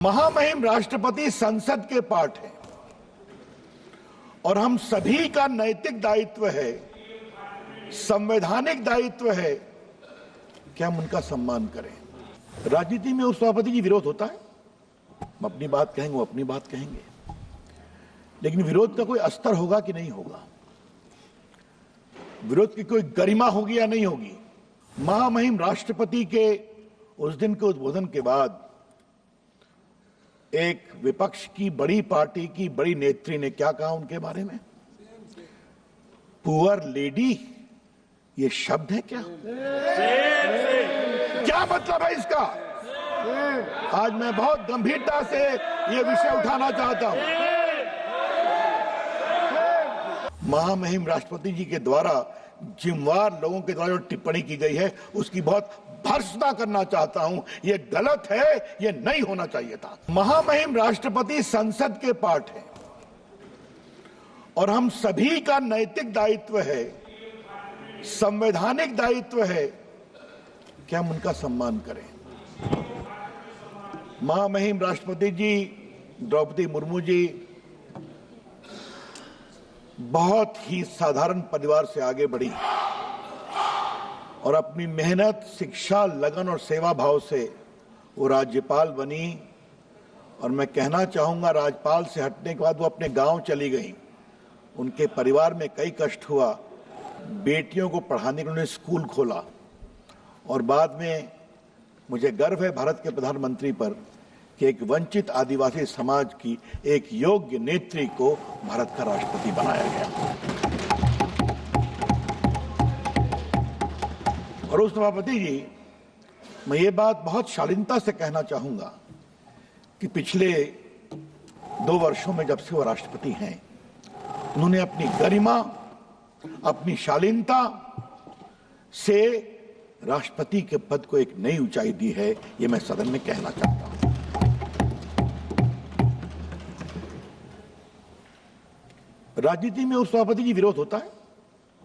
महामहिम राष्ट्रपति संसद के पार्ट है और हम सभी का नैतिक दायित्व है, संवैधानिक दायित्व है कि हम उनका सम्मान करें। राजनीति में उपसभापति जी विरोध होता है, हम अपनी बात कहेंगे, वो अपनी बात कहेंगे, लेकिन विरोध का कोई अस्तर होगा कि नहीं होगा, विरोध की कोई गरिमा होगी या नहीं होगी। महामहिम राष्ट्रपति के उस दिन के उद्बोधन के बाद एक विपक्ष की बड़ी पार्टी की बड़ी नेत्री ने क्या कहा उनके बारे में? पुअर लेडी, ये शब्द है क्या? क्या मतलब है इसका? आज मैं बहुत गंभीरता से ये विषय उठाना चाहता हूं। महामहिम राष्ट्रपति जी के द्वारा जिम्मेवार लोगों के द्वारा जो टिप्पणी की गई है उसकी बहुत भर्त्सना करना चाहता हूं। ये गलत है, ये नहीं होना चाहिए था। महामहिम राष्ट्रपति संसद के पार्ट है और हम सभी का नैतिक दायित्व है, संवैधानिक दायित्व है कि हम उनका सम्मान करें। महामहिम राष्ट्रपति जी द्रौपदी मुर्मू जी बहुत ही साधारण परिवार से आगे बढ़ी और अपनी मेहनत, शिक्षा, लगन और सेवा भाव से वो राज्यपाल बनी। और मैं कहना चाहूंगा, राज्यपाल से हटने के बाद वो अपने गांव चली गई। उनके परिवार में कई कष्ट हुआ, बेटियों को पढ़ाने के लिए उन्होंने स्कूल खोला और बाद में मुझे गर्व है भारत के प्रधानमंत्री पर कि एक वंचित आदिवासी समाज की एक योग्य नेत्री को भारत का राष्ट्रपति बनाया गया। और उस सभापति जी, मैं ये बात बहुत शालीनता से कहना चाहूंगा कि पिछले 2 वर्षों में जब से वो राष्ट्रपति हैं, उन्होंने अपनी गरिमा, अपनी शालीनता से राष्ट्रपति के पद को एक नई ऊंचाई दी है। ये मैं सदन में कहना चाहता हूं। राजनीति में उपसभापति जी विरोध होता है,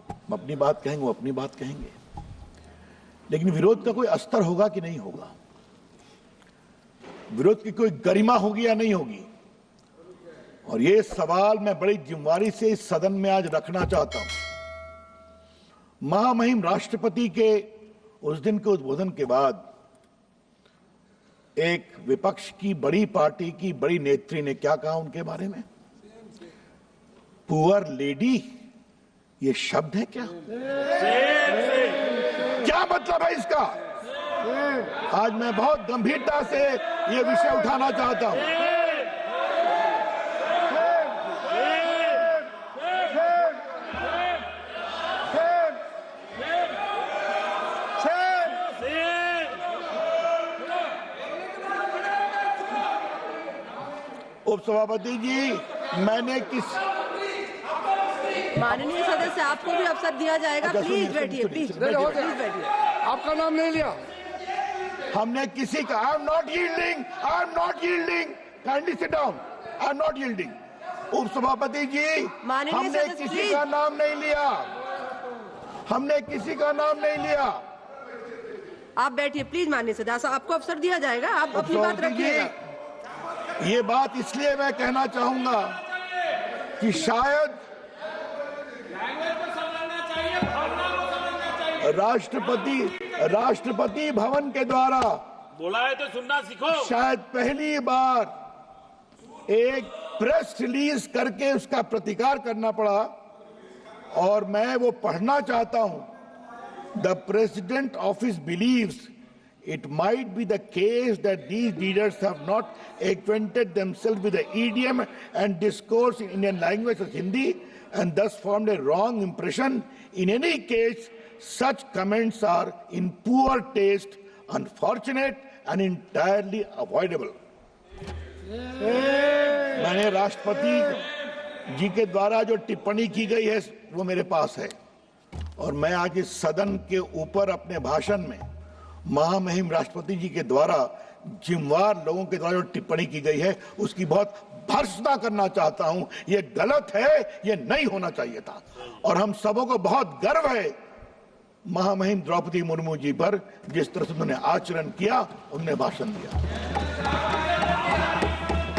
हम अपनी बात कहेंगे, वो अपनी बात कहेंगे, लेकिन विरोध का कोई अस्तर होगा कि नहीं होगा, विरोध की कोई गरिमा होगी या नहीं होगी। और ये सवाल मैं बड़ी जिम्मेदारी से इस सदन में आज रखना चाहता हूं। महामहिम राष्ट्रपति के उस दिन के उद्बोधन के बाद एक विपक्ष की बड़ी पार्टी की बड़ी नेत्री ने क्या कहा उनके बारे में? पुअर लेडी, ये शब्द है क्या? क्या मतलब है इसका? आज मैं बहुत गंभीरता से ये विषय उठाना चाहता हूं। उपसभापति जी, मैंने माननीय सदस्य, आपको भी अवसर दिया जाएगा। प्लीज बैठिए, प्लीज बैठिए। आपका नाम नहीं लिया। हमने किसी का, I am not yielding, I am not yielding, kindly sit down, I am not yielding. उपसभापति जी, हमने किसी का नाम नहीं लिया, हमने किसी का नाम नहीं लिया। आप बैठिए प्लीज। माननीय सदस्य, आपको अवसर दिया जाएगा, आप अपनी बात रखिएगा। ये बात इसलिए मैं कहना चाहूंगा कि शायद राष्ट्रपति भवन के द्वारा बोला है तो सुनना सीखो। शायद पहली बार एक प्रेस रिलीज करके उसका प्रतिकार करना पड़ा और मैं वो पढ़ना चाहता हूं। The president office believes it might be the case that these leaders have not acquainted themselves with the idiom and discourse in Indian language as Hindi and thus formed a wrong impression. In any case, such comments are in poor taste, unfortunate and entirely avoidable. मैंने राष्ट्रपति जी के द्वारा जो टिप्पणी की गई है वो मेरे पास है और मैं आज इस सदन के ऊपर अपने भाषण में महामहिम राष्ट्रपति जी के द्वारा जिम्मेवार लोगों के द्वारा जो टिप्पणी की गई है उसकी बहुत भर्त्सना करना चाहता हूं। ये गलत है, ये नहीं होना चाहिए था। और हम सबों को बहुत गर्व है महामहिम द्रौपदी मुर्मू जी पर, जिस तरह से उन्होंने आचरण किया, उन्होंने भाषण दिया।